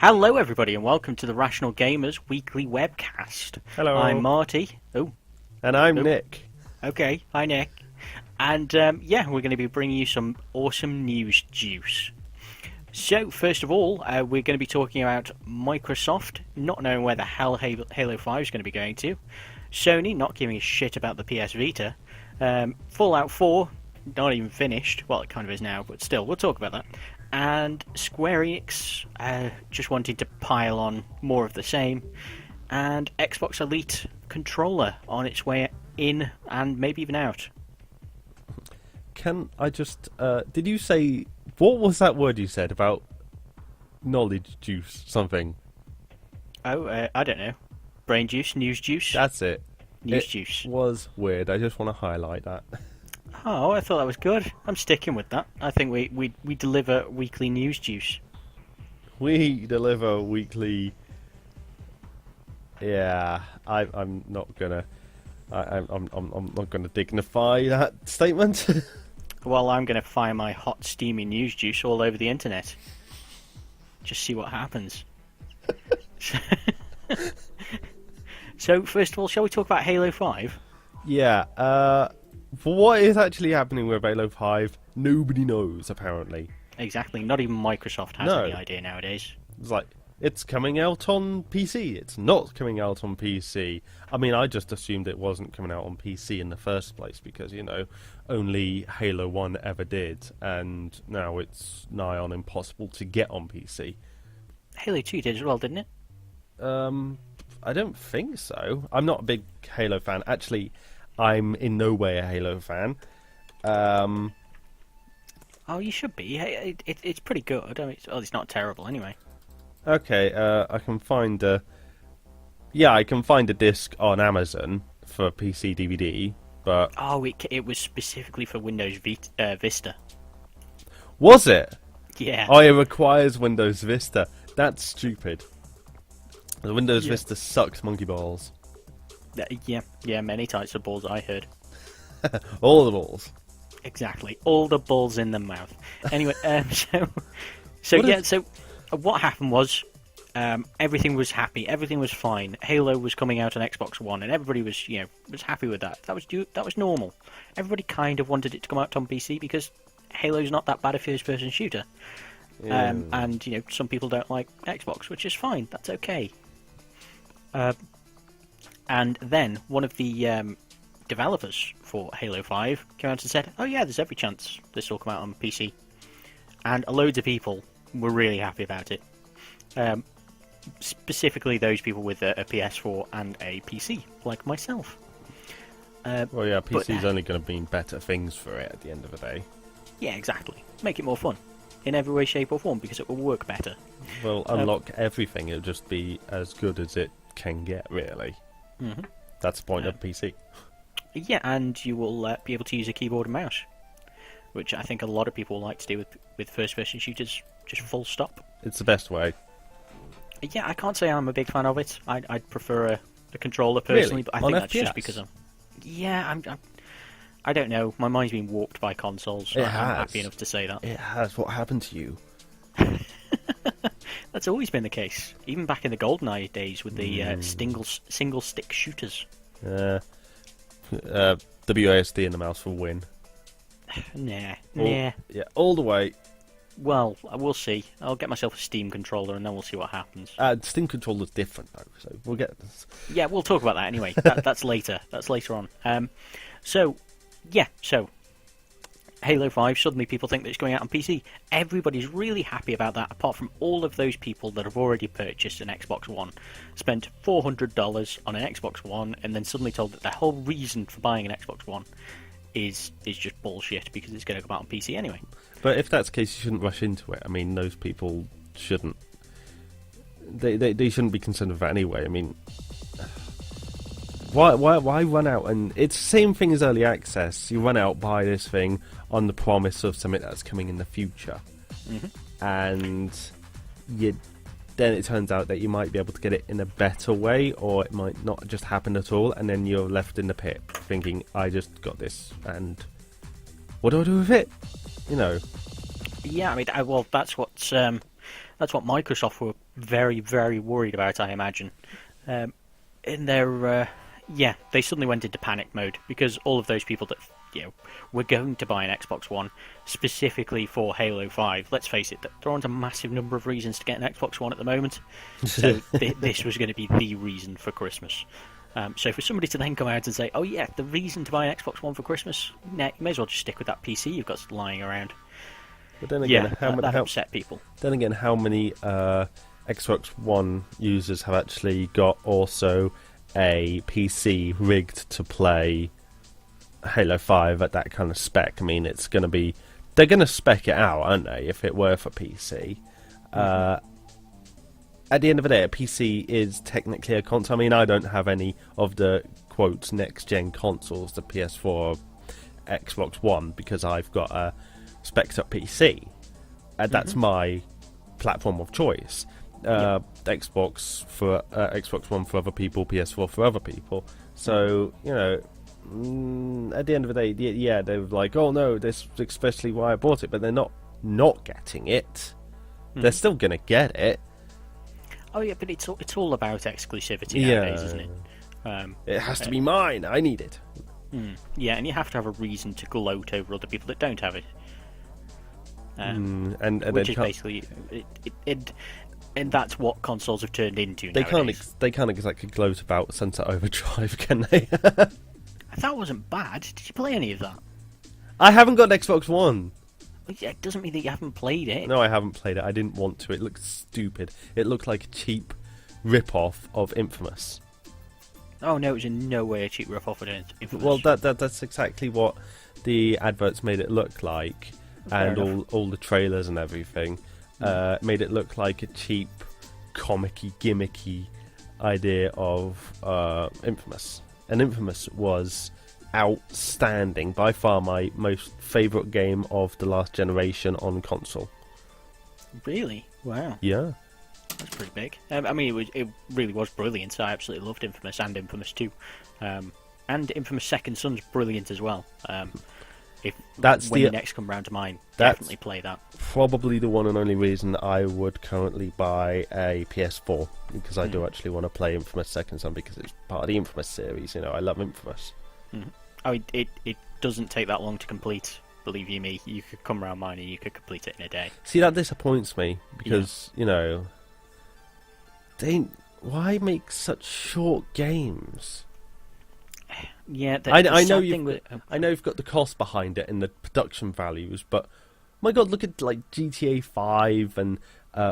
Hello, everybody, and welcome to the Rational Gamers Weekly Webcast. Hello. I'm Marty. Oh, And I'm Nick. okay. Hi, Nick. And we're going to be bringing you some awesome news juice. So, first of all, we're going to be talking about Microsoft not knowing where the hell Halo 5 is going to be going to, Sony not giving a shit about the PS Vita, Fallout 4 not even finished. Well, it kind of is now, but still, we'll talk about that. And Square Enix just wanting to pile on more of the same, and Xbox Elite controller on its way in and maybe even out. Can I just... did you say... What was that word you said about knowledge juice something? Oh, I don't know. Brain juice, news juice? That's it. News juice. It was weird. I just want to highlight that. Oh, I thought that was good. I'm sticking with that. I think we deliver weekly news juice. We deliver weekly... Yeah, I'm not gonna... I'm not gonna dignify that statement. Well, I'm going to fire my hot, steamy news juice all over the internet. Just see what happens. So, first of all, shall we talk about Halo 5? Yeah, what is actually happening with Halo 5, nobody knows, apparently. Exactly. Not even Microsoft has any idea nowadays. It's like, it's coming out on PC. It's not coming out on PC. I mean, I just assumed it wasn't coming out on PC in the first place because, you know, only Halo 1 ever did, and now it's nigh on impossible to get on PC. Halo 2 did as well, didn't it? I don't think so. I'm not a big Halo fan. Actually, I'm in no way a Halo fan. Oh, you should be. It's pretty good. I mean, it's not terrible anyway. Okay, I can find a... Yeah, I can find a disc on Amazon for PC DVD, but... Oh, it was specifically for Windows Vista. Was it? Yeah. Oh, it requires Windows Vista. That's stupid. The Windows Vista sucks monkey balls. Yeah, many types of balls I heard. All the balls. Exactly. All the balls in the mouth. Anyway, so what happened was everything was happy, everything was fine. Halo was coming out on Xbox One, and everybody was happy with that. That was normal. Everybody kind of wanted it to come out on PC because Halo's not that bad a first-person shooter. Yeah. And some people don't like Xbox, which is fine. That's okay. And then one of the developers for Halo 5 came out and said, "Oh yeah, there's every chance this will come out on PC," and loads of people were really happy about it. Specifically, those people with a PS4 and a PC, like myself. Well, yeah, PC's only going to mean better things for it at the end of the day. Yeah, exactly. Make it more fun in every way, shape, or form because it will work better. Well, unlock everything. It'll just be as good as it can get, really. Mm-hmm. That's the point of PC. Yeah, and you will be able to use a keyboard and mouse, which I think a lot of people like to do with first-person shooters, just full stop. It's the best way. Yeah, I can't say I'm a big fan of it. I'd prefer a controller personally, Really? But I On think that's FPS? just because I don't know. My mind's been warped by consoles. It I'm has. happy enough to say that. It has. What happened to you? That's always been the case, even back in the GoldenEye days with the single-stick shooters. WASD and the mouse will win. Nah. Yeah, all the way. Well, we'll see. I'll get myself a Steam controller and then we'll see what happens. Steam controller's different though, so we'll get this. Yeah, we'll talk about that anyway. That's later. That's later on. So Halo 5, suddenly people think that it's going out on PC. Everybody's really happy about that, apart from all of those people that have already purchased an Xbox One, spent $400 on an Xbox One, and then suddenly told that the whole reason for buying an Xbox One is just bullshit because it's going to come out on PC anyway. But if that's the case, you shouldn't rush into it. I mean, those people shouldn't. They shouldn't be concerned with that anyway. I mean, why run out? And it's the same thing as early access. You run out, buy this thing on the promise of something that's coming in the future, and then it turns out that you might be able to get it in a better way, or it might not just happen at all, and then you're left in the pit thinking, I just got this, and what do I do with it? Yeah, I mean, well, that's That's what Microsoft were very, very worried about, I imagine. In their, they suddenly went into panic mode because all of those people that were going to buy an Xbox One specifically for Halo 5. Let's face it, there aren't a massive number of reasons to get an Xbox One at the moment. So this was going to be the reason for Christmas. So for somebody to then come out and say, "Oh yeah, the reason to buy an Xbox One for Christmas," nah, you may as well just stick with that PC you've got lying around. But then again, that upset people. Then again, how many Xbox One users have actually got also a PC rigged to play Halo 5 at that kind of spec? I mean, it's going to be... They're going to spec it out, aren't they, if it were for PC? At the end of the day, a PC is technically a console. I mean, I don't have any of the, quote, next-gen consoles, the PS4 or Xbox One, because I've got a spec'd up PC. That's my platform of choice. Xbox One for other people, PS4 for other people. So, at the end of the day, they were like, "Oh no, this is especially why I bought it," but they're not getting it. They're still gonna get it. Oh yeah, but it's all about exclusivity nowadays, isn't it? It has to be mine. I need it. Yeah, and you have to have a reason to gloat over other people that don't have it. Which is basically and that's what consoles have turned into nowadays. They can't exactly gloat about Sunset Overdrive, can they? That wasn't bad. Did you play any of that? I haven't got an Xbox One. Well, yeah, it doesn't mean that you haven't played it. No, I haven't played it. I didn't want to. It looked stupid. It looked like a cheap rip-off of Infamous. Oh no, it was in no way a cheap rip-off of Infamous. Well, that's exactly what the adverts made it look like, and all the trailers and everything made it look like a cheap, comic-y, gimmicky idea of Infamous. And Infamous was outstanding. By far my most favourite game of the last generation on console. Really? Wow. Yeah. That's pretty big. I mean, it really was brilliant. I absolutely loved Infamous and Infamous 2. And Infamous Second Son's brilliant as well. When you next come round to mine, definitely play that. Probably the one and only reason I would currently buy a PS4, because I do actually want to play Infamous Second Son, because it's part of the Infamous series. I love Infamous. Oh, it doesn't take that long to complete. Believe you me, you could come round mine and you could complete it in a day. See, that disappoints me, because why make such short games? Yeah, I know you've got the cost behind it and the production values, but my God, look at like GTA 5 and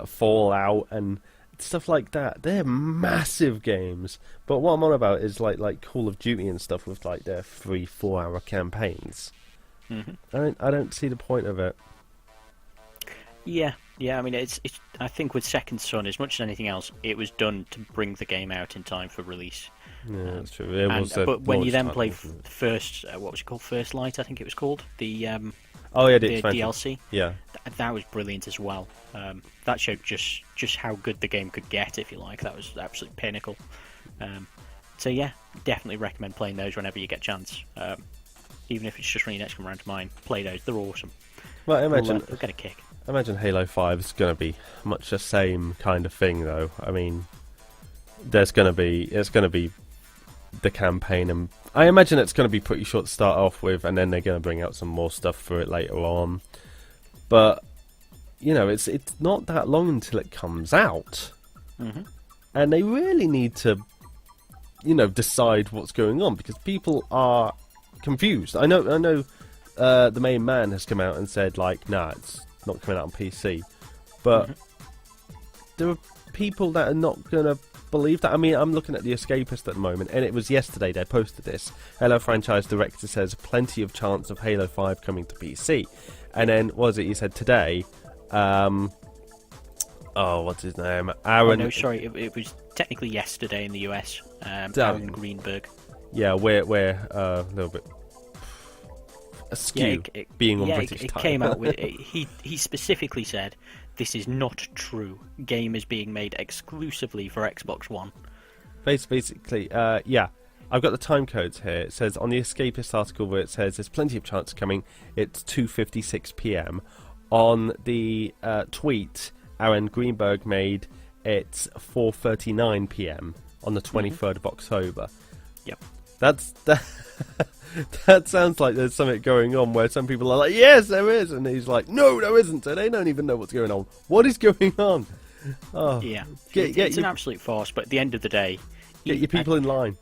Fallout and stuff like that. They're massive games. But what I'm on about is like Call of Duty and stuff with like their 3-4 hour campaigns. I don't see the point of it. Yeah. I mean, it's. I think with Second Son, as much as anything else, it was done to bring the game out in time for release. Yeah, that's true. But when you then play first, what was it called? First Light, I think it was called. The the DLC. Yeah, that was brilliant as well. That showed just how good the game could get, if you like. That was absolute pinnacle. So yeah, definitely recommend playing those whenever you get a chance. Even if it's just when you next come around to mine, play those. They're awesome. Well, imagine we'll get a kick. I imagine Halo 5 is going to be much the same kind of thing, though. I mean, it's going to be the campaign, and I imagine it's going to be pretty short to start off with, and then they're going to bring out some more stuff for it later on. But it's not that long until it comes out, and they really need to decide what's going on, because people are confused. I know. The main man has come out and said nah, it's not coming out on PC, but there are people that are not going to believe that. I mean, I'm looking at The Escapist at the moment, and it was yesterday they posted this. Hello Franchise Director says plenty of chance of Halo 5 coming to PC. And then, what was it he said today? What's his name? Aaron... Oh, no, sorry, it was technically yesterday in the US. Aaron Greenberg. Yeah, we're a little bit askew being on British time. It came out with... He specifically said, this is not true. Game is being made exclusively for Xbox One. Basically, yeah. I've got the time codes here. It says on the Escapist article where it says there's plenty of chance coming. It's 2:56 p.m. On the tweet, Aaron Greenberg made it's 4:39 p.m. on the 23rd of October. Yep. That sounds like there's something going on where some people are like, yes, there is, and he's like, no, there isn't. So they don't even know what's going on. What is going on? Oh, yeah, it's an absolute farce. But at the end of the day, get your people in line.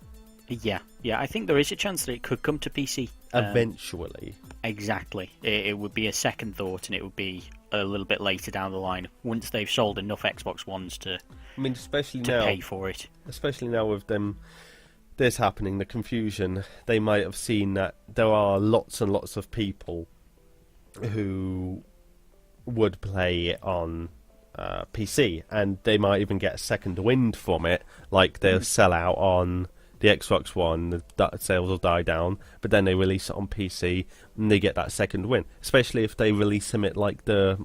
Yeah. I think there is a chance that it could come to PC Eventually. Exactly. It would be a second thought, and it would be a little bit later down the line once they've sold enough Xbox Ones to. I mean, especially to now, pay for it. Especially now with them. This happening, the confusion, they might have seen that there are lots and lots of people who would play it on PC, and they might even get a second wind from it, like they'll sell out on the Xbox One, the sales will die down, but then they release it on PC, and they get that second win, especially if they release them like the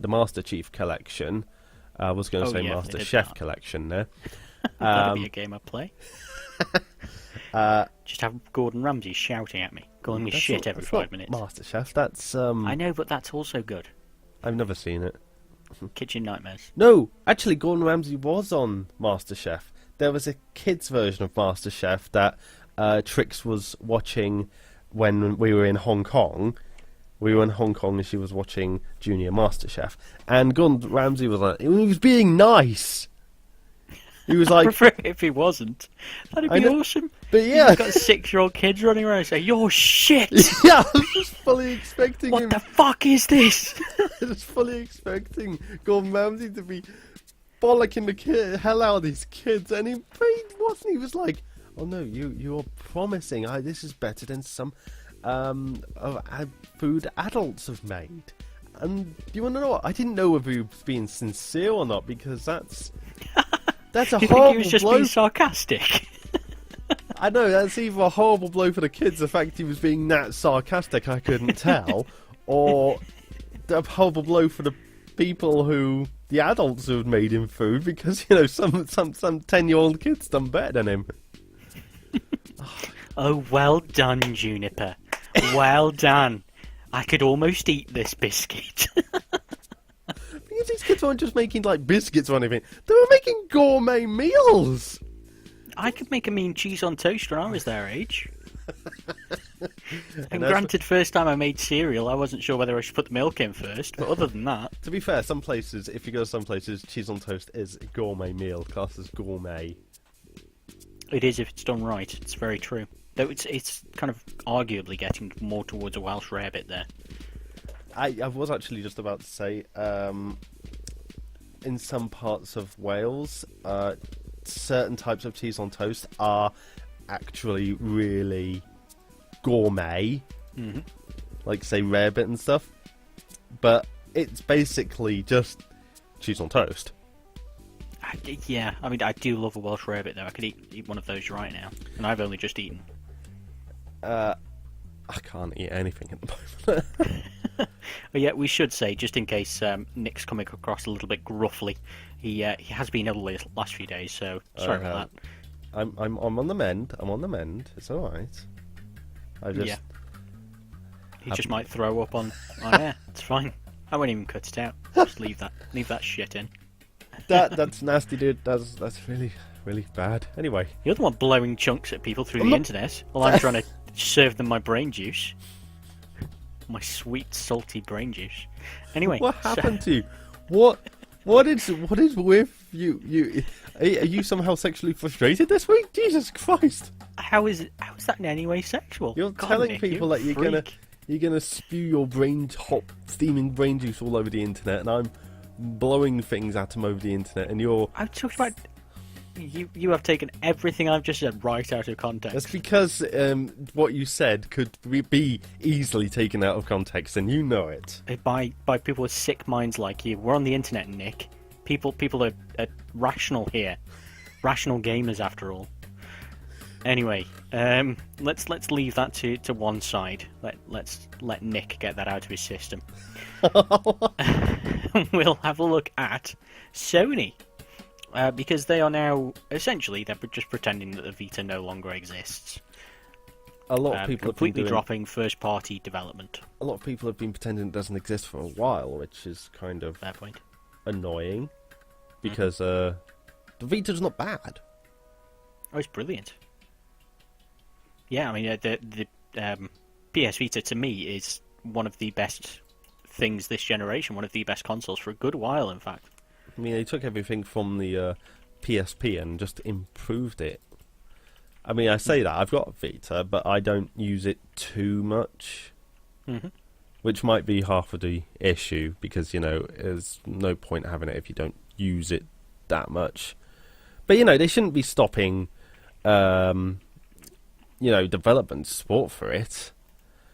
Master Chief Collection. I was going to say Master Chef Collection there. That'd be a game I'd play. Just have Gordon Ramsay shouting at me, calling me shit every 5 minutes. MasterChef, that's I know, but that's also good. I've never seen it. Kitchen Nightmares. No, actually, Gordon Ramsay was on MasterChef. There was a kids' version of MasterChef that Trix was watching when we were in Hong Kong. We were in Hong Kong and she was watching Junior MasterChef, and Gordon Ramsay was like, he was being nice. He was like, I prefer it if he wasn't. That'd be awesome. But yeah, you've got 6-year-old kids running around and say, "You're shit." Yeah, I was just fully expecting What the fuck is this? I was fully expecting Gordon Ramsay to be bollocking the hell out of these kids, and he wasn't. He was like, "Oh no, you're promising. This is better than some food adults have made." And you want to know what? I didn't know if he was being sincere or not, because that's a you horrible think he was just blow. being sarcastic? I know, that's either a horrible blow for the kids, the fact he was being that sarcastic I couldn't tell, or a horrible blow for the people the adults who had made him food, because, you know, some 10-year-old kid's done better than him. Oh, well done, Juniper. Well done. I could almost eat this biscuit. Because these kids weren't just making, like, biscuits or anything. They were making gourmet meals! I could make a mean cheese on toast when I was their age. And granted, first time I made cereal, I wasn't sure whether I should put the milk in first, but other than that... To be fair, some places, if you go to some places, cheese on toast is a gourmet meal, classed as gourmet. It is if it's done right, it's very true. Though it's kind of arguably getting more towards a Welsh rarebit there. I was actually just about to say, in some parts of Wales, certain types of cheese on toast are actually really gourmet, like say rarebit and stuff, but it's basically just cheese on toast. Yeah, I mean, I do love a Welsh rarebit though. I could eat one of those right now, and I've only just eaten. I can't eat anything at the moment. But yeah, we should say, just in case Nick's coming across a little bit gruffly, he has been ill the last few days, so sorry about that. I'm on the mend. I'm on the mend. It's all right. He just might throw up on air. It's fine. I won't even cut it out. Just leave that shit in. That's nasty, dude. That's really, really bad. Anyway, you're the one blowing chunks at people through the internet while I'm trying to serve them my brain juice. My sweet, salty brain juice. Anyway, what happened to you? What is with you? Are you somehow sexually frustrated this week? Jesus Christ! How is that in any way sexual? You're God, telling Nick, people that you're gonna spew your hot, steaming brain juice all over the internet, and I'm blowing things at them over the internet, and you're... I'm talking about... You have taken everything I've just said right out of context. That's because what you said could be easily taken out of context, and you know it. By people with sick minds like you. We're on the internet, Nick. People are rational here. Rational gamers, after all. Anyway, let's leave that to one side. Let's let Nick get that out of his system. We'll have a look at Sony. Because they are now, essentially, they're just pretending that the Vita no longer exists. A lot of people completely dropping first-party development. A lot of people have been pretending it doesn't exist for a while, which is kind of... Fair point. annoying because the Vita's not bad. Oh, it's brilliant. Yeah, I mean, the PS Vita to me is one of the best things this generation, one of the best consoles for a good while, in fact. I mean, they took everything from the PSP and just improved it. I mean, I say that, I've got a Vita, but I don't use it too much. Mm-hmm. Which might be half of the issue, because, there's no point having it if you don't use it that much. But, they shouldn't be stopping, development support for it.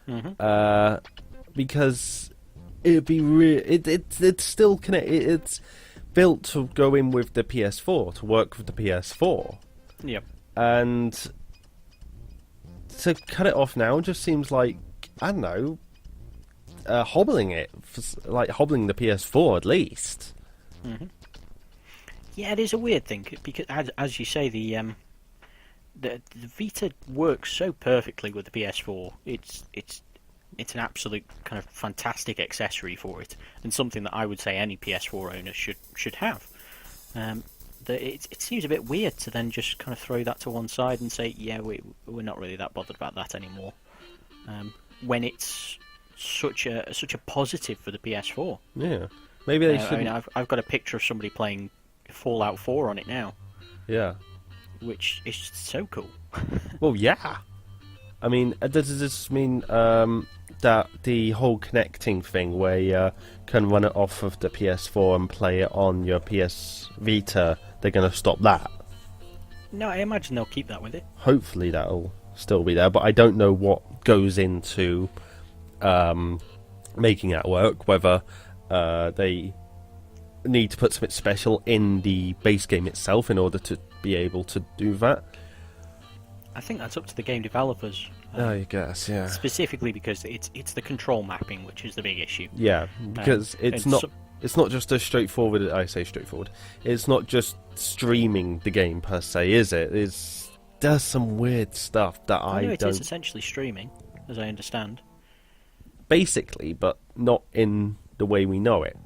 Mm-hmm. Because it'd be it's still it's built to go in with the PS4, to work with the PS4. Yep. And to cut it off now just seems like, I don't know, hobbling it, hobbling the PS4 at least. Mm-hmm. Yeah, it is a weird thing, because as you say, the Vita works so perfectly with the PS4. It's an absolute kind of fantastic accessory for it, and something that I would say any PS4 owner should have. It seems a bit weird to then just kind of throw that to one side and say, yeah, we're not really that bothered about that anymore, when it's such a positive for the PS4. Yeah, maybe they should. I mean, I've got a picture of somebody playing Fallout 4 on it now. Yeah, which is so cool. Well, yeah. I mean, does this mean that the whole connecting thing, where you can run it off of the PS4 and play it on your PS Vita, they're going to stop that? No, I imagine they'll keep that with it. Hopefully that'll still be there, but I don't know what goes into making that work, whether they need to put something special in the base game itself in order to be able to do that. I think that's up to the game developers. I guess, yeah. Specifically because it's the control mapping which is the big issue. Yeah, because it's not just a straightforward. I say straightforward. It's not just streaming the game per se, is it? There's some weird stuff that I don't. It is essentially streaming, as I understand. Basically, but not in the way we know it,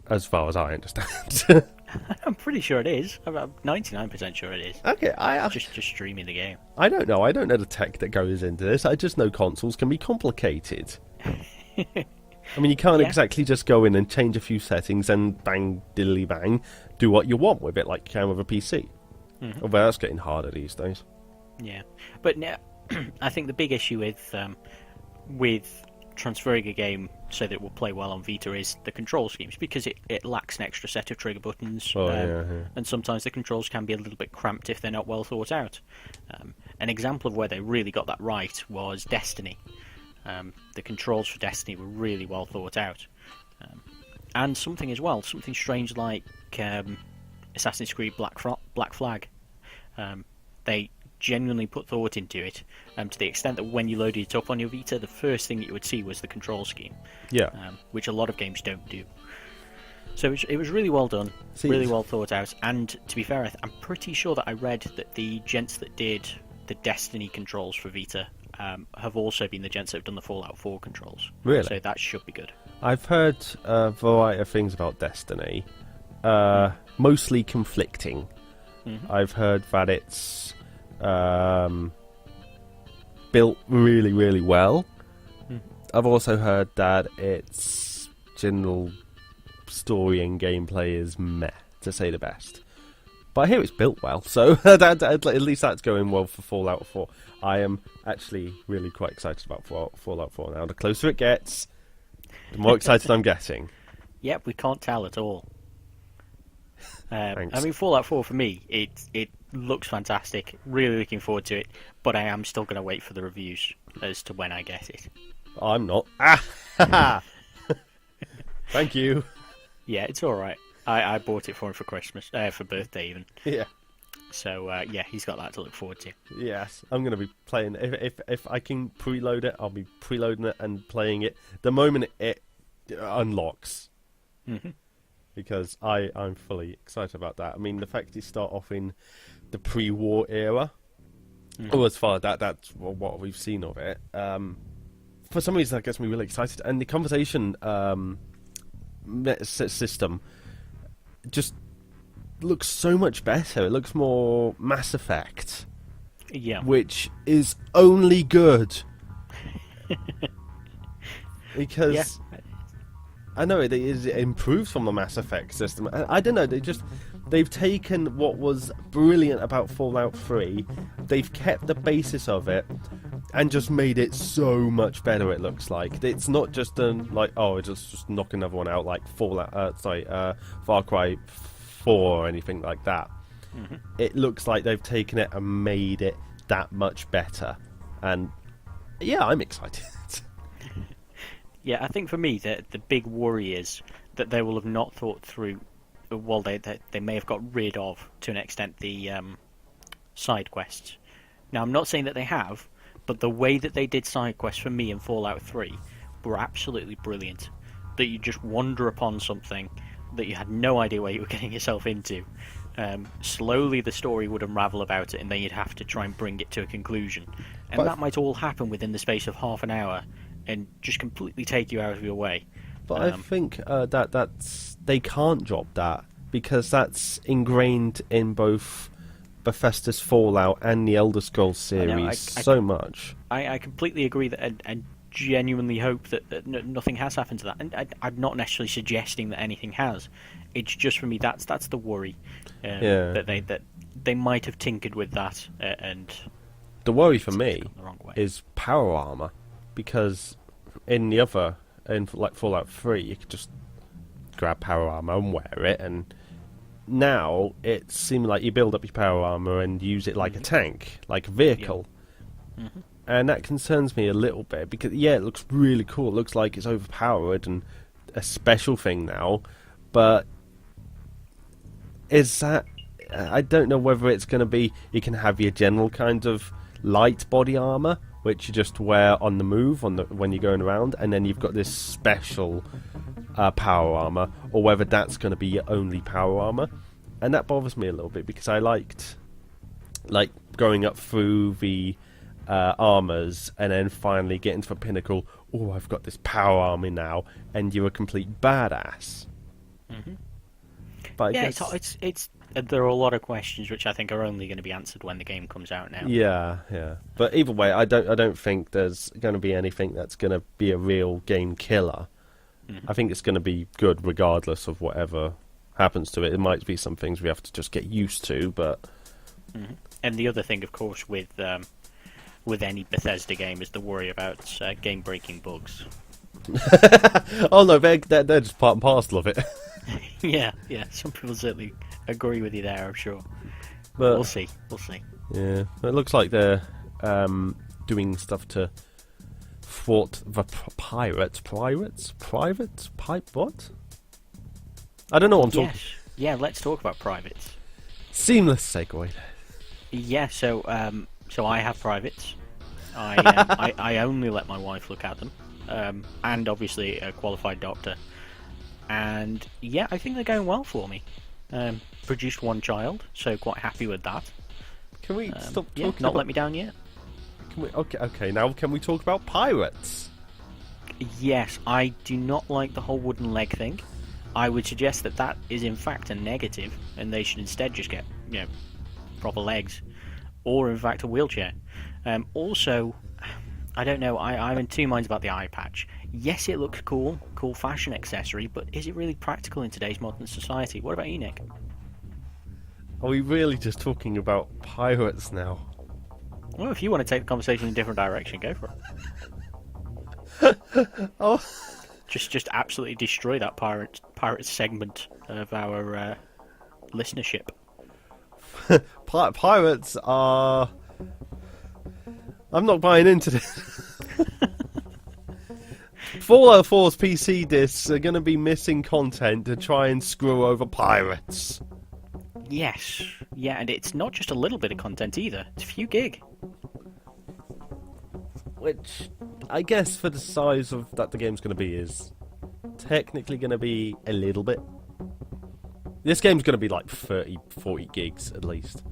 as far as I understand. I'm pretty sure it is. I'm 99% sure it is. Okay, just streaming the game. I don't know. I don't know the tech that goes into this. I just know consoles can be complicated. I mean, you can't exactly just go in and change a few settings and bang, diddly bang, do what you want with it like you can with a PC. Mm-hmm. Although that's getting harder these days. Yeah, but now I think the big issue with transferring a game so that it will play well on Vita is the control schemes, because it lacks an extra set of trigger buttons, and sometimes the controls can be a little bit cramped if they're not well thought out. An example of where they really got that right was Destiny. The controls for Destiny were really well thought out, and something strange like Assassin's Creed Black Flag. They genuinely put thought into it, to the extent that when you loaded it up on your Vita, the first thing that you would see was the control scheme. Yeah. Which a lot of games don't do. So it was really well done, really well thought out, and to be fair, I'm pretty sure that I read that the gents that did the Destiny controls for Vita have also been the gents that have done the Fallout 4 controls. Really? So that should be good. I've heard a variety of things about Destiny, mostly conflicting. Mm-hmm. I've heard that it's built really, really well. I've also heard that its general story and gameplay is meh, to say the best. But I hear it's built well, so at least that's going well for Fallout 4. I am actually really quite excited about Fallout 4 now. The closer it gets, the more excited I'm getting. Yep, we can't tell at all. Thanks. I mean, Fallout 4 for me, it looks fantastic. Really looking forward to it, but I am still going to wait for the reviews as to when I get it. I'm not. Thank you. Yeah, it's all right. I bought it for him for Christmas, for birthday even. Yeah. So yeah, he's got that to look forward to. Yes, I'm going to be playing. If I can preload it, I'll be preloading it and playing it the moment it unlocks. Mm-hmm. Because I'm fully excited about that. I mean, the fact you start off in the pre-war era, as far as that's what we've seen of it. For some reason, that gets me really excited. And the conversation system just looks so much better. It looks more Mass Effect, Yeah. which is only good. Because Yeah. I know it improves from the Mass Effect system. I don't know. They've taken what was brilliant about Fallout 3, they've kept the basis of it, and just made it so much better. It looks like it's not just just knock another one out like Far Cry 4 or anything like that. Mm-hmm. It looks like they've taken it and made it that much better, and yeah, I'm excited. Yeah, I think for me, the big worry is that they will have not thought through. Well, they may have got rid of, to an extent, the side quests. Now, I'm not saying that they have, but the way that they did side quests for me in Fallout 3 were absolutely brilliant. That you just wander upon something that you had no idea where you were getting yourself into. Slowly the story would unravel about it, and then you'd have to try and bring it to a conclusion. And that might all happen within the space of half an hour, and just completely take you out of your way. But I think that's they can't drop that, because that's ingrained in both Bethesda's Fallout and the Elder Scrolls series so much. I completely agree that, and genuinely hope that nothing has happened to that. And I'm not necessarily suggesting that anything has. It's just, for me, that's the worry. That they might have tinkered with that, and the worry for me the wrong way. is power armor, because in Fallout 3 you could just grab power armor and wear it, and now it seems like you build up your power armor and use it like a tank, like a vehicle. Yeah. Mm-hmm. And that concerns me a little bit, because it looks really cool. It looks like it's overpowered and a special thing now, but is that... I don't know whether it's going to be... You can have your general kind of light body armor, which you just wear on the move when you're going around, and then you've got this special power armor, or whether that's going to be your only power armor. And that bothers me a little bit, because I liked going up through the armors and then finally getting to the pinnacle. Oh, I've got this power armor now, and you're a complete badass. Mm-hmm. But yeah, it's there are a lot of questions which I think are only going to be answered when the game comes out now. Yeah. But either way, I don't think there's going to be anything that's going to be a real game killer. Mm-hmm. I think it's going to be good regardless of whatever happens to it. It might be some things we have to just get used to, but... Mm-hmm. And the other thing, of course, with any Bethesda game is the worry about game-breaking bugs. Oh no, they're just part and parcel of it. yeah. Some people certainly agree with you there, I'm sure. But we'll see. Yeah, it looks like they're doing stuff to thwart the pirates. What? I don't know what I'm talking. Yeah, let's talk about privates. Seamless segue. Yeah, so I have privates. I only let my wife look at them, and obviously a qualified doctor. And yeah, I think they're going well for me. Produced one child, so quite happy with that. Can we stop talking? Not let me down yet. Okay. Now can we talk about pirates? Yes, I do not like the whole wooden leg thing. I would suggest that is in fact a negative, and they should instead just get proper legs, or in fact a wheelchair. Also, I don't know. I'm in two minds about the eye patch. Yes, it looks cool fashion accessory, but is it really practical in today's modern society? What about you, Nick? Are we really just talking about pirates now? Well, if you want to take the conversation in a different direction, go for it. Oh, just absolutely destroy that pirate segment of our listenership. Pirates are... I'm not buying into this. Fallout 4's PC discs are going to be missing content to try and screw over pirates. Yes. Yeah, and it's not just a little bit of content either. It's a few gig. Which, I guess for the size of that the game's going to be, is technically going to be a little bit. This game's going to be like 30, 40 gigs at least.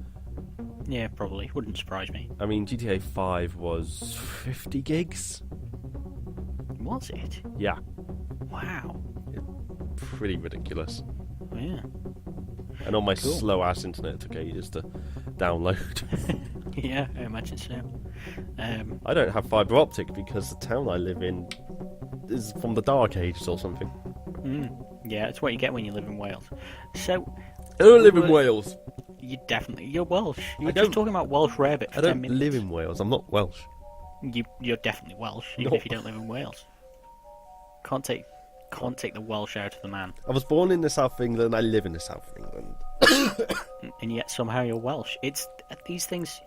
Yeah, probably. Wouldn't surprise me. I mean, GTA 5 was 50 gigs? Was it? Yeah. Wow. Pretty ridiculous. Yeah. And on my Cool. slow-ass internet, it took ages to download. Yeah, I imagine so. I don't have fibre optic because the town I live in is from the Dark Ages or something. Yeah, it's what you get when you live in Wales. So, I don't live in Wales. you're Welsh. You I were just don't- talking about Welsh Rabbit for I 10 don't minutes. live in Wales. I'm not Welsh. You're definitely Welsh, even No. if you don't live in Wales. Can't take the Welsh out of the man. I was born in the south of England. I live in the south of England. And yet somehow you're Welsh. It's these things.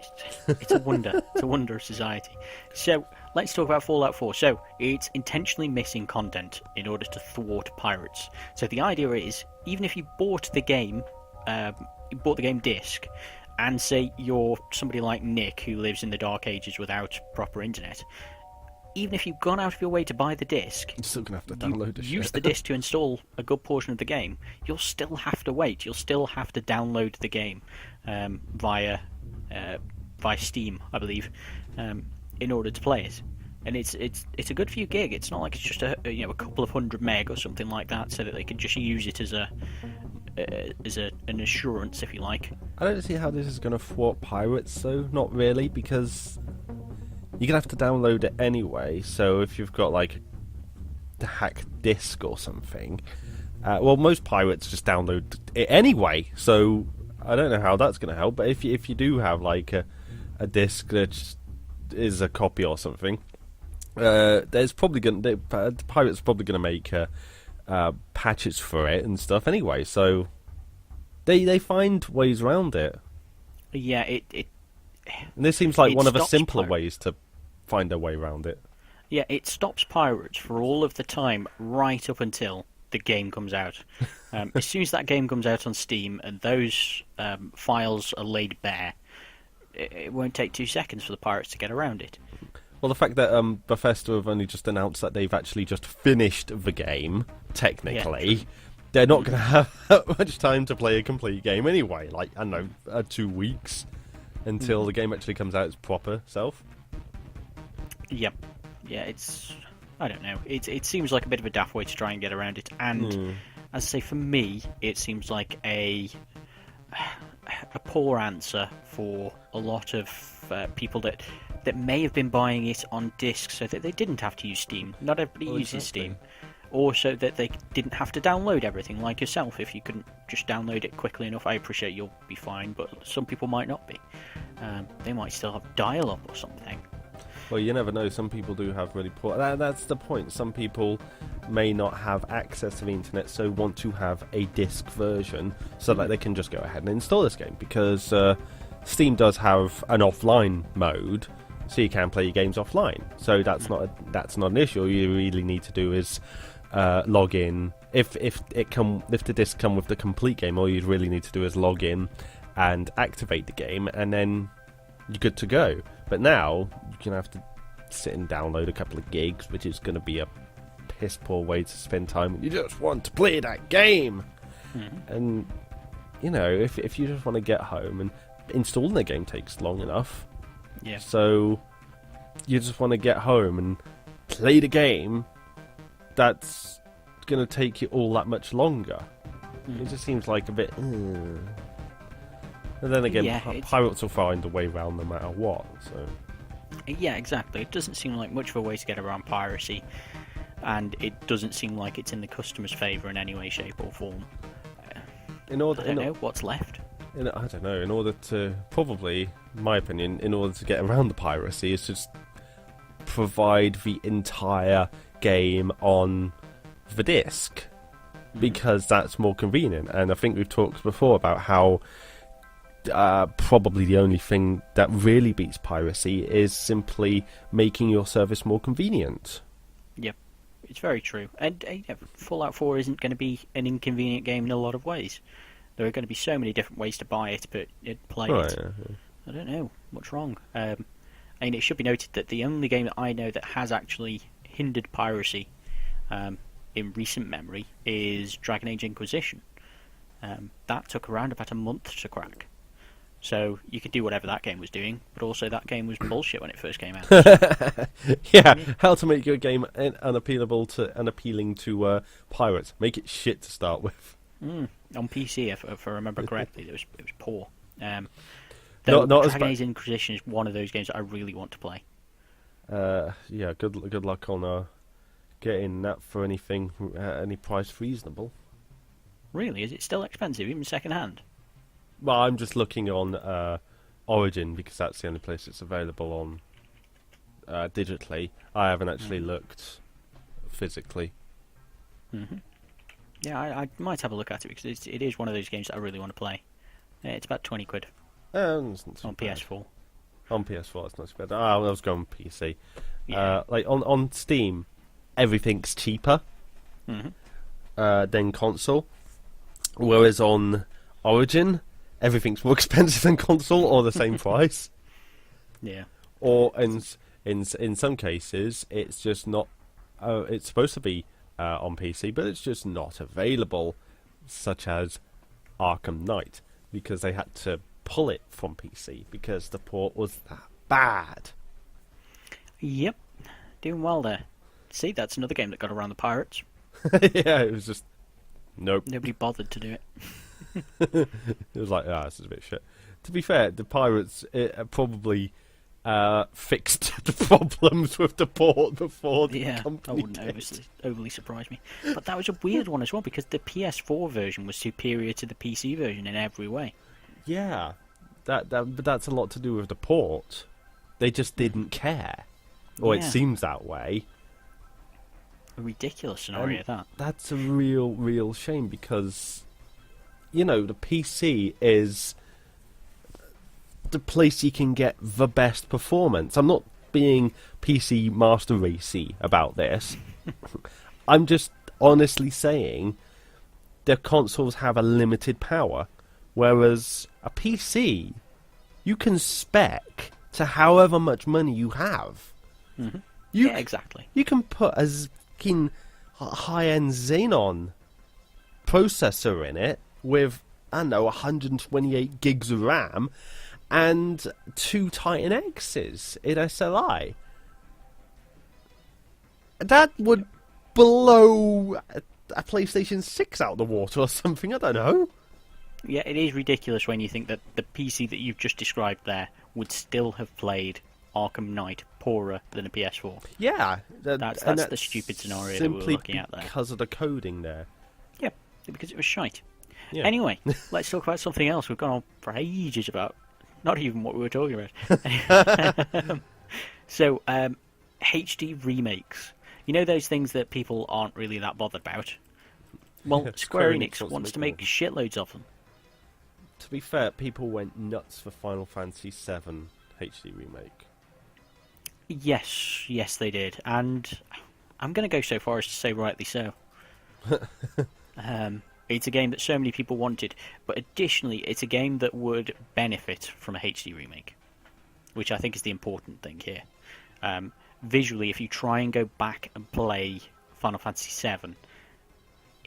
It's a wonder. It's a wonder of society. So let's talk about Fallout 4. So it's intentionally missing content in order to thwart pirates. So the idea is, even if you bought the game disc, and say you're somebody like Nick who lives in the Dark Ages without proper internet, even if you've gone out of your way to buy the disc, I'm still gonna have to download the use shit. the disc to install a good portion of the game, you'll still have to wait. You'll still have to download the game via Steam, I believe, in order to play it. And it's a good few gig. It's not like it's just a couple of 100 meg or something like that, so that they can just use it as an assurance, if you like. I don't see how this is going to thwart pirates, though. Not really, because you're going to have to download it anyway. So if you've got, like, a hacked disc or something... well, most pirates just download it anyway, so I don't know how that's going to help. But if you do have, like, a disc that is a copy or something, there's probably the pirates are probably going to make patches for it and stuff anyway, so they find ways around it. Yeah, it And this seems like It one of the stops simpler pirate- ways to find a way around it. Yeah, it stops pirates for all of the time right up until the game comes out. As soon as that game comes out on Steam and those files are laid bare, it won't take 2 seconds for the pirates to get around it. Well, the fact that Bethesda have only just announced that they've actually just finished the game, technically, they're not going to have that much time to play a complete game anyway. Like, I don't know, 2 weeks until the game actually comes out its proper self. Yep. Yeah, I don't know. It seems like a bit of a daft way to try and get around it. And, as I say, for me, it seems like a poor answer for a lot of people that may have been buying it on disc so that they didn't have to use Steam. Not everybody uses exactly. Steam. Or so that they didn't have to download everything like yourself. If you couldn't just download it quickly enough, I appreciate you'll be fine, but some people might not be. They might still have dial-up or something. Well, you never know. Some people do have really poor... That's the point. Some people may not have access to the internet, so want to have a disc version so that they can just go ahead and install this game. Because Steam does have an offline mode, so you can play your games offline. So that's not an issue. All you really need to do is log in. If the disc come with the complete game, all you really need to do is log in and activate the game, and then you're good to go. But now you're gonna have to sit and download a couple of gigs, which is gonna be a piss poor way to spend time. You just want to play that game, and you know, if you just want to get home, and installing the game takes long enough. Yeah. So you just want to get home and play the game. That's gonna take you all that much longer. It just seems like a bit. And then again, Yeah, pirates will find a way around no matter what. So Yeah, exactly. It doesn't seem like much of a way to get around piracy, and it doesn't seem like it's in the customer's favour in any way, shape, or form. I don't know what's left. I don't know. In order to probably, in my opinion, in order to get around the piracy, is just provide the entire game on the disc, because that's more convenient. And I think we've talked before about how probably the only thing that really beats piracy is simply making your service more convenient. Yep, it's very true. And Fallout 4 isn't going to be an inconvenient game in a lot of ways. There are going to be so many different ways to buy it, but play it. Yeah. I don't know what's wrong. And it should be noted that the only game that I know that has actually hindered piracy in recent memory is Dragon Age Inquisition. That took around about a month to crack. So you could do whatever that game was doing, but also that game was bullshit when it first came out. Yeah, how to make your game unappealing to pirates. Make it shit to start with. On PC, if I remember correctly, it was poor. Though Not as Dragon bad. Age Inquisition is one of those games that I really want to play. Yeah, good luck on getting that for anything any price reasonable. Really, is it still expensive, even second hand? Well, I'm just looking on Origin because that's the only place it's available on digitally. I haven't actually looked physically. Yeah, I might have a look at it because it is one of those games that I really want to play. It's about 20 quid It's not too on bad. PS4. On PS4, it's not too bad. I was going PC. Yeah. Like on Steam, everything's cheaper than console, whereas on Origin, everything's more expensive than console or the same price. Yeah. Or in some cases, it's just not. It's supposed to be on PC, but it's just not available, such as Arkham Knight, because they had to pull it from PC because the port was that bad. Yep. Doing well there. See, that's another game that got around the pirates. Yeah, it was just nope. Nobody bothered to do it. It was like, this is a bit shit. To be fair, the pirates probably fixed the problems with the port before the Yeah, I company wouldn't did. overly surprise me. But that was a weird one as well because the PS4 version was superior to the PC version in every way. Yeah, but that's a lot to do with the port. They just didn't care, or it Yeah. seems that way. A ridiculous scenario, that. That's a real shame because, the PC is the place you can get the best performance. I'm not being PC master racy about this. I'm just honestly saying the consoles have a limited power, whereas a PC, you can spec to however much money you have. Yeah, exactly. You can put a fucking high-end Xenon processor in it with, 128 gigs of RAM and 2 Titan X's in SLI. That would blow a PlayStation 6 out the water or something, I don't know. Yeah, it is ridiculous when you think that the PC that you've just described there would still have played Arkham Knight poorer than a PS4. Yeah. That's the stupid scenario that we're simply looking at there. because of the coding there. Yeah, because it was shite. Yeah. Anyway, let's talk about something else. We've gone on for ages about not even what we were talking about. So, HD remakes. You know those things that people aren't really that bothered about? Well, Square Enix wants to make shitloads of them. To be fair, people went nuts for Final Fantasy VII HD remake. Yes, they did, and I'm going to go so far as to say rightly so. It's a game that so many people wanted, but additionally, it's a game that would benefit from a HD remake, which I think is the important thing here. Visually, if you try and go back and play Final Fantasy VII,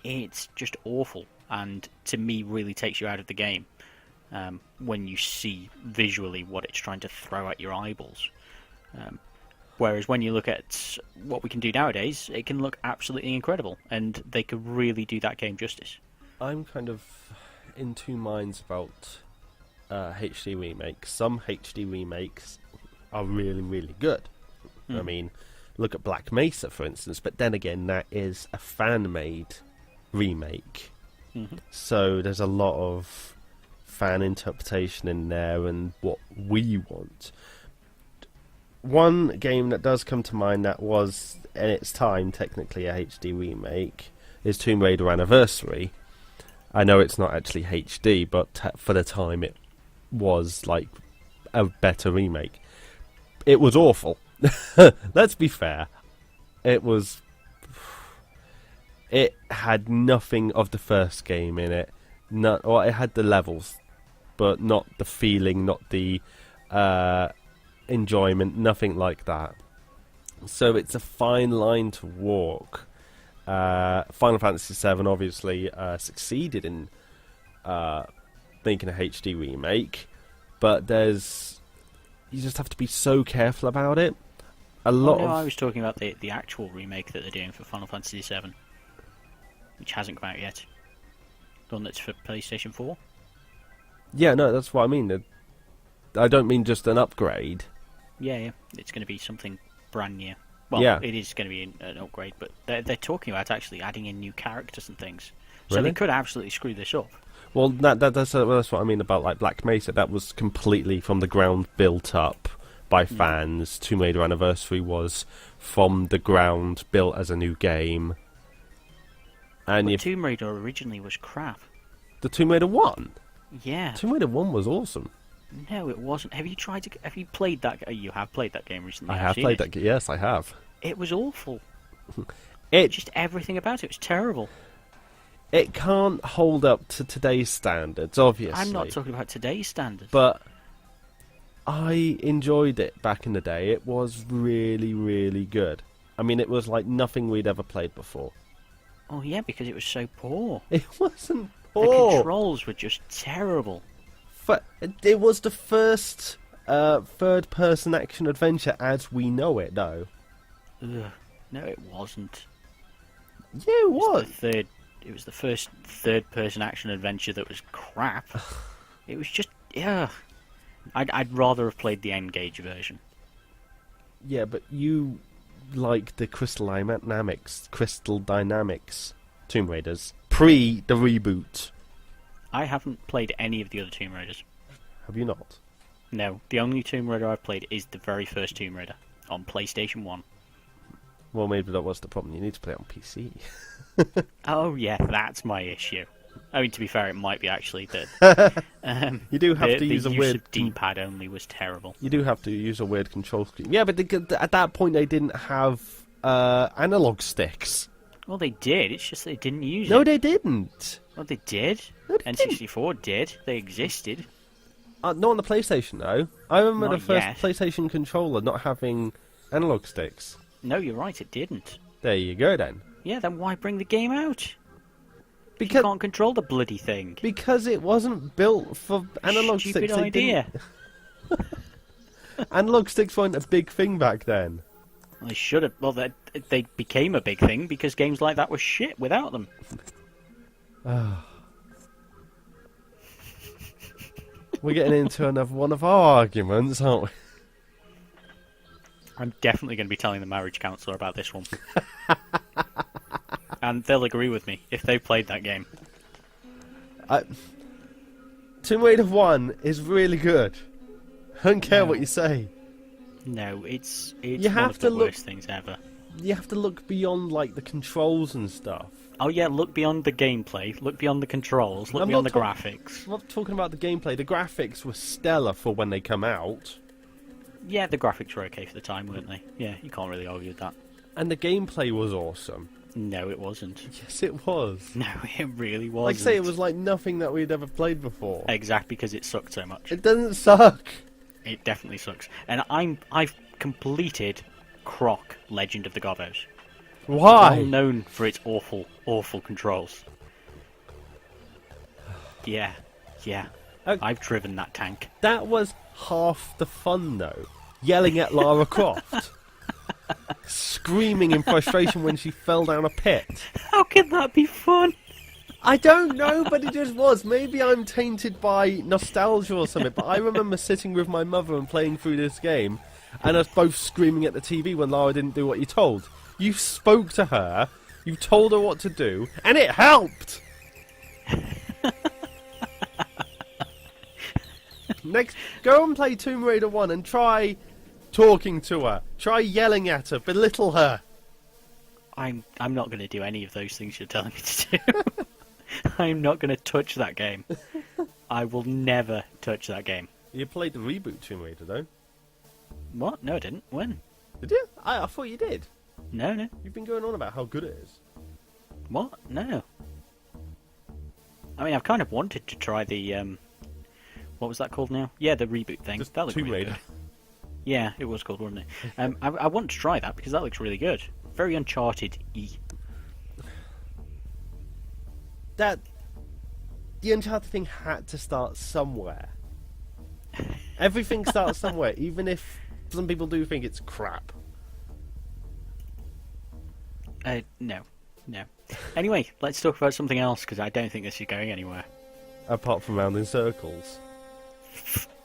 it's just awful, and to me, really takes you out of the game when you see visually what it's trying to throw at your eyeballs. Whereas when you look at what we can do nowadays, it can look absolutely incredible, and they could really do that game justice. I'm kind of in two minds about HD remakes. Some HD remakes are really good. I mean, look at Black Mesa, for instance, but then again, that is a fan-made remake. So there's a lot of fan interpretation in there and what we want. One game that does come to mind that was, in its time, technically a HD remake is Tomb Raider Anniversary. I know it's not actually HD, but for the time it was like a better remake. It was awful. Let's be fair. It had nothing of the first game in it. It had the levels, but not the feeling, not the enjoyment, nothing like that. So it's a fine line to walk. Final Fantasy VII obviously succeeded in making a HD remake, but you just have to be so careful about it. I was talking about the actual remake that they're doing for Final Fantasy VII, which hasn't come out yet. The one that's for PlayStation 4. Yeah, no, that's what I mean. I don't mean just an upgrade. Yeah. It's going to be something brand new. Well, Yeah. it is going to be an upgrade, but they're talking about actually adding in new characters and things. So Really? they could absolutely screw this up. Well, that's what I mean about like Black Mesa. That was completely from the ground built up by fans. Tomb Raider Anniversary was from the ground built as a new game. And But Tomb Raider originally was crap. the Tomb Raider 1? Yeah. Tomb Raider 1 was awesome. No, it wasn't. Have you played that? You have played that game recently. I have played that game. Yes, I have. It was awful. It Just everything about it was terrible. It can't hold up to today's standards, obviously. I'm not talking about today's standards. But I enjoyed it back in the day. It was really, really good. I mean, it was like nothing we'd ever played before. Oh yeah, because it was so poor. It wasn't The poor. controls were just terrible. It was the first third-person action adventure as we know it, though. Ugh. No, it wasn't. Yeah, it was. It was the first third-person action adventure that was crap. It was just, yeah. I'd rather have played the N-Gage version. Yeah, but you like the Crystal Dynamics Tomb Raiders pre the reboot. I haven't played any of the other Tomb Raiders. Have you not? No, the only Tomb Raider I've played is the very first Tomb Raider on PlayStation 1. Well, maybe that was the problem. You need to play it on PC. Oh yeah, that's my issue. I mean, to be fair, it might be actually that You do have to the use a use weird of D-pad only was terrible. You do have to use a weird control scheme. Yeah, but at that point they didn't have analog sticks. Well, they did. It's just they didn't use No, it. they didn't. Well, they did. No, they didn't. N64 did. They existed. Not on the PlayStation, though. I remember Not the first yet. PlayStation controller not having analog sticks. No, you're right. It didn't. There you go, then. Yeah, then why bring the game out? You Because can't control the bloody thing. it wasn't built for analog Stupid sticks. They idea. didn't- Analog sticks weren't a big thing back then. They should have. Well, they became a big thing because games like that were shit without them. We're getting into another one of our arguments, aren't we? I'm definitely going to be telling the marriage counsellor about this one. And they'll agree with me if they played that game. Tomb Raider 1 is really good. I don't care what you say. No, it's You one have of to the look- worst things ever. You have to look beyond like the controls and stuff. Oh yeah, look beyond the gameplay, look beyond the controls, look I'm beyond the not graphics. I'm not talking about the gameplay. The graphics were stellar for when they come out, Yeah, the graphics were okay for the time, weren't they? Yeah, you can't really argue with that. and the gameplay was awesome. No, it wasn't. Yes, it was. No, it really wasn't. Like I say, it was like nothing that we'd ever played before. Exactly because it sucked so much. It doesn't suck. It definitely sucks. And I've completed Croc Legend of the Gobos. Why? Well known for its awful, awful controls. Yeah. I've driven that tank. That was half the fun, though. Yelling at Lara Croft. Screaming in frustration when she fell down a pit. How can that be fun? I don't know, but it just was. Maybe I'm tainted by nostalgia or something, but I remember sitting with my mother and playing through this game, and us both screaming at the TV when Lara didn't do what you told. You spoke to her, you told her what to do, and it helped! Next, go and play Tomb Raider 1 and try talking to her. Try yelling at her, belittle her. I'm not going to do any of those things you're telling me to do. I'm not going to touch that game. I will never touch that game. You played the reboot Tomb Raider, though. What? No, I didn't. When? Did you? I thought you did. No. You've been going on about how good it is. What? No. I mean, I've kind of wanted to try the what was that called now? Yeah, the reboot thing. Just That looked Tomb really Raider. good. Yeah, it was called, wasn't it? I want to try that because that looks really good. Very Uncharted-y. The Uncharted thing had to start somewhere. Everything starts somewhere, even if some people do think it's crap. No. Anyway, let's talk about something else, because I don't think this is going anywhere. Apart from round in circles.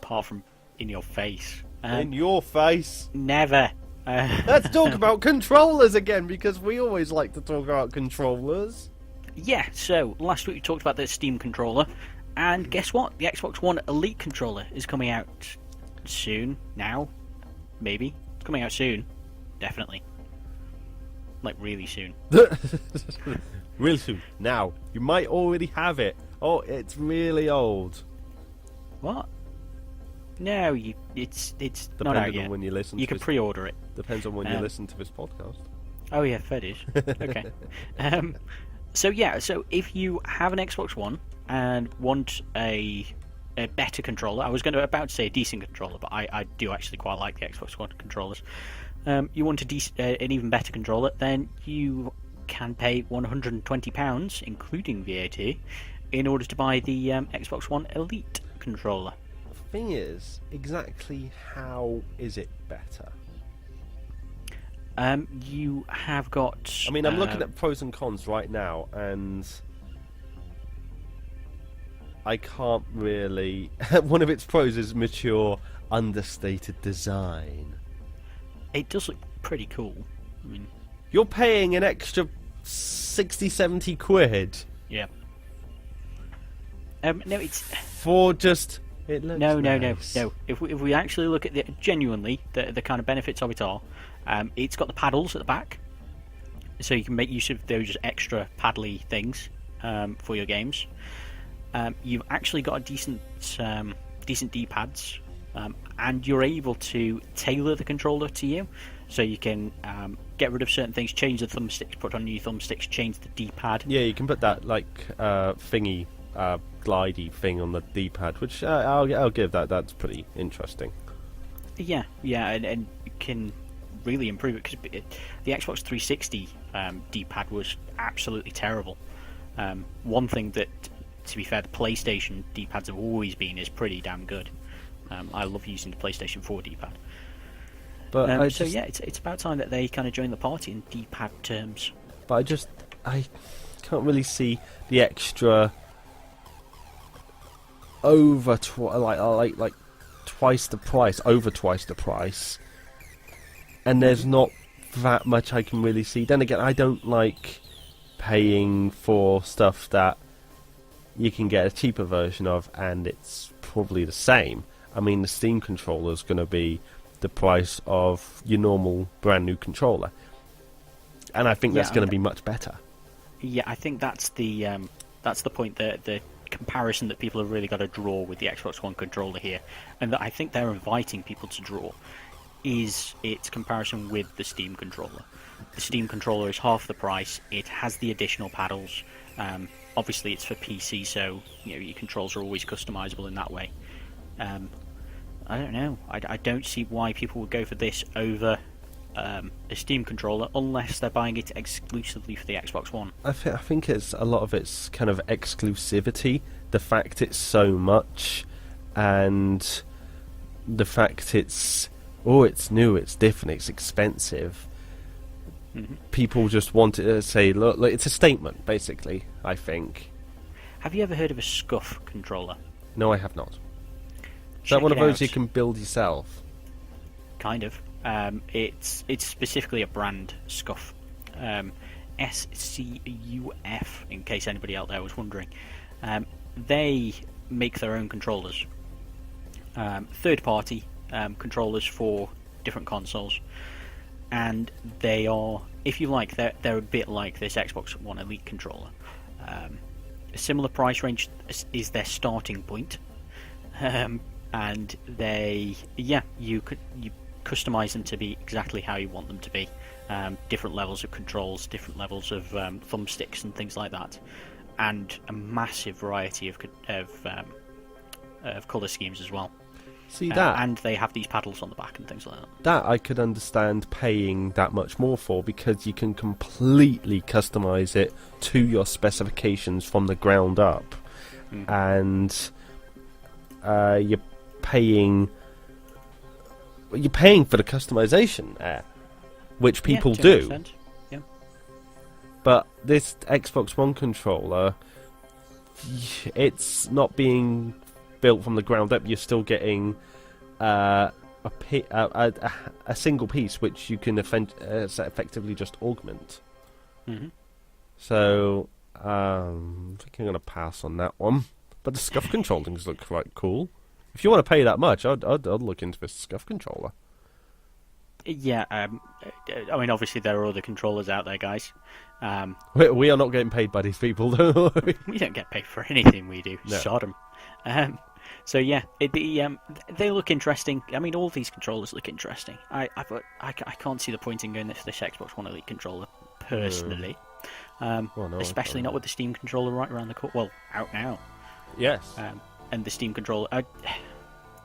Apart from in your face. In your face. Never. Let's talk about controllers again, because we always like to talk about controllers. Yeah, so last week we talked about the Steam controller, and guess what? The Xbox One Elite controller is coming out soon. Now, maybe. It's coming out soon. Definitely. Like, really soon. Really soon. Now, you might already have it. Oh, it's really old. What? No, it's not out Depending yet. on when you listen. You can pre-order it. Depends on when you listen to this podcast. Oh yeah, fair dues. Okay. So if you have an Xbox One and want a better controller, I was about to say a decent controller, but I do actually quite like the Xbox One controllers. You want an even better controller, then you can pay £120, including VAT, in order to buy the Xbox One Elite controller. The thing is, exactly how is it better? You have got... I mean, I'm looking at pros and cons right now, and I can't really... One of its pros is mature, understated design. It does look pretty cool. I mean... You're paying an extra 60, 70 quid. Yeah. No, it's... For just... It looks nice. No. If we actually look at genuinely, the kind of benefits of it are, it's got the paddles at the back, so you can make use of those extra paddly things for your games. You've actually got a decent D-pads, and you're able to tailor the controller to you, so you can get rid of certain things, change the thumbsticks, put on new thumbsticks, change the D-pad. Yeah, you can put that thingy, glidey thing on the D-pad, which I'll give that. That's pretty interesting. Yeah, and you can really improve it, because the Xbox 360 D-pad was absolutely terrible. One thing that, to be fair, the PlayStation D-pads have always been is pretty damn good. I love using the PlayStation 4 D-pad. But it's about time that they kind of join the party in D-pad terms. But I can't really see the extra over twice the price, over twice the price, and there's not that much I can really see. Then again, I don't like paying for stuff that you can get a cheaper version of, and it's probably the same. I mean, the Steam controller is going to be the price of your normal brand new controller, and I think that's going to be much better. Yeah, I think that's the point, the comparison that people have really got to draw with the Xbox One controller here, and that I think they're inviting people to draw, is its comparison with the Steam controller. The Steam controller is half the price. It has the additional paddles. Obviously, it's for PC, so your controls are always customizable in that way. I don't know. I don't see why people would go for this over a Steam controller unless they're buying it exclusively for the Xbox One. I think it's a lot of its kind of exclusivity, the fact it's so much, and the fact it's new, it's different, it's expensive. Mm-hmm. People just want to say, look, it's a statement, basically, I think. Have you ever heard of a SCUF controller? No, I have not. Is that one of those you can build yourself? Kind of. It's specifically a brand, SCUF. SCUF, in case anybody out there was wondering. They make their own controllers. Third-party controllers for different consoles. And they are, if you like, they're a bit like this Xbox One Elite controller. A similar price range is their starting point. And you customize them to be exactly how you want them to be. Different levels of controls, different levels of thumbsticks and things like that, and a massive variety of colour schemes as well. See that? And they have these paddles on the back and things like that. That I could understand paying that much more for, because you can completely customize it to your specifications from the ground up. And you're paying for the customization there, which people do. Yeah. But this Xbox One controller, it's not being built from the ground up. You're still getting a single piece, which you can effectively just augment. Mm-hmm. So I think I'm going to pass on that one. But the SCUF controllers look quite cool. If you want to pay that much, I'd look into this SCUF controller. Yeah, I mean, obviously there are other controllers out there, guys. We are not getting paid by these people, though. We don't get paid for anything we do. No. Sodom. So yeah, they look interesting. I mean, all these controllers look interesting. I can't see the point in going for this Xbox One Elite controller personally. No, especially not with the Steam controller right around the corner. Well, out now. Yes. And the Steam controller.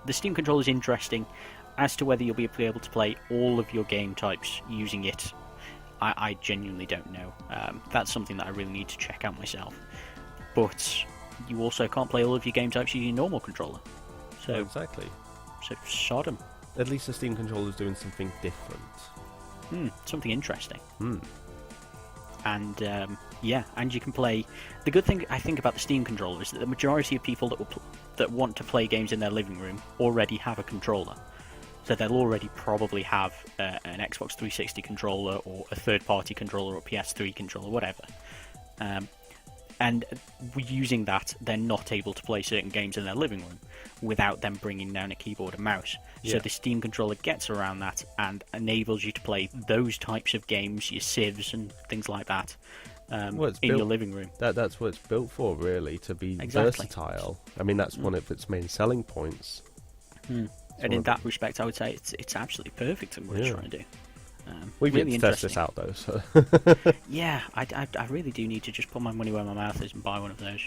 The Steam controller is interesting. As to whether you'll be able to play all of your game types using it, I genuinely don't know. That's something that I really need to check out myself. But you also can't play all of your game types using a normal controller. So exactly. So Sodom. At least the Steam controller is doing something different. Something interesting. And and you can play. The good thing I think about the Steam controller is that the majority of people that want to play games in their living room already have a controller. So they'll already probably have an Xbox 360 controller or a third-party controller or PS3 controller, whatever. And using that, they're not able to play certain games in their living room without them bringing down a keyboard and mouse. Yeah. So the Steam controller gets around that and enables you to play those types of games, your Civs and things like that, your living room. That's what it's built for, really, to be versatile. I mean, that's one of its main selling points. And in that respect, I would say it's absolutely perfect in what it's trying to do. We've really yet to test this out, though. So. Yeah, I really do need to just put my money where my mouth is and buy one of those.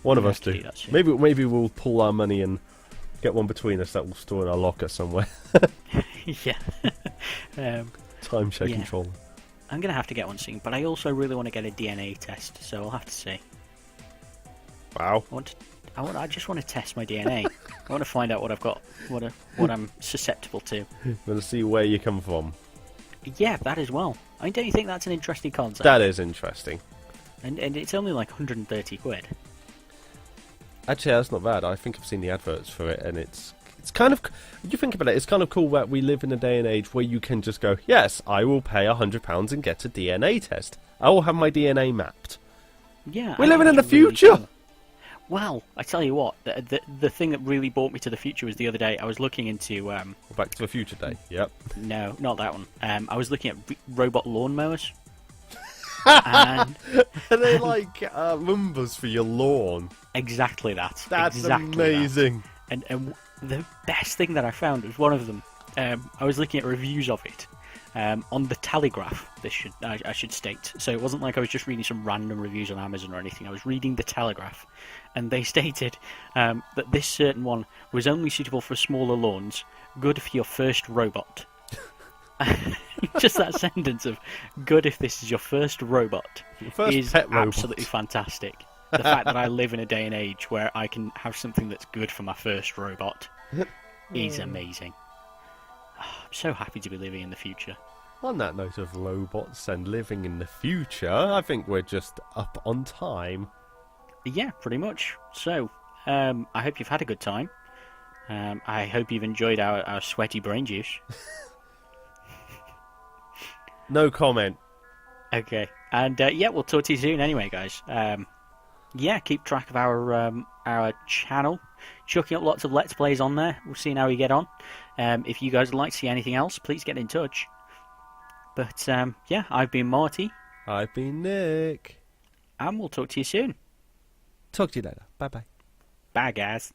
One of us do. Maybe we'll pull our money and get one between us that we'll store in our locker somewhere. Yeah. Timeshare controller. I'm going to have to get one soon, but I also really want to get a DNA test, so I'll have to see. Wow. I just want to test my DNA. I want to find out what I've got, what I'm susceptible to. Want to see where you come from. Yeah, that as well. I mean, don't you think that's an interesting concept? That is interesting. And it's only like 130 quid. Actually, that's not bad. I think I've seen the adverts for it, and it's kind of... You think about it, it's kind of cool that we live in a day and age where you can just go, yes, I will pay £100 and get a DNA test. I will have my DNA mapped. Yeah. We're living in the future! Really cool. Well, I tell you what, the thing that really brought me to the future was the other day. I was looking into... Back to the Future Day, yep. No, not that one. I was looking at robot lawnmowers. And are they like Roombas for your lawn? Exactly that. That's exactly amazing. That. And the best thing that I found was one of them. I was looking at reviews of it. On the Telegraph, I should state. So it wasn't like I was just reading some random reviews on Amazon or anything. I was reading the Telegraph, and they stated that this certain one was only suitable for smaller lawns, good for your first robot. Just that sentence of "good if this is your first robot" is absolutely fantastic. The fact that I live in a day and age where I can have something that's good for my first robot is amazing. I'm so happy to be living in the future. On that note of robots and living in the future, I think we're just up on time. Yeah, pretty much. So, I hope you've had a good time. I hope you've enjoyed our sweaty brain juice. No comment. Okay. And, we'll talk to you soon anyway, guys. Keep track of our channel. Chucking up lots of Let's Plays on there. We'll see how we get on. If you guys would like to see anything else, please get in touch. But, I've been Marty. I've been Nick. And we'll talk to you soon. Talk to you later. Bye-bye. Bye, guys.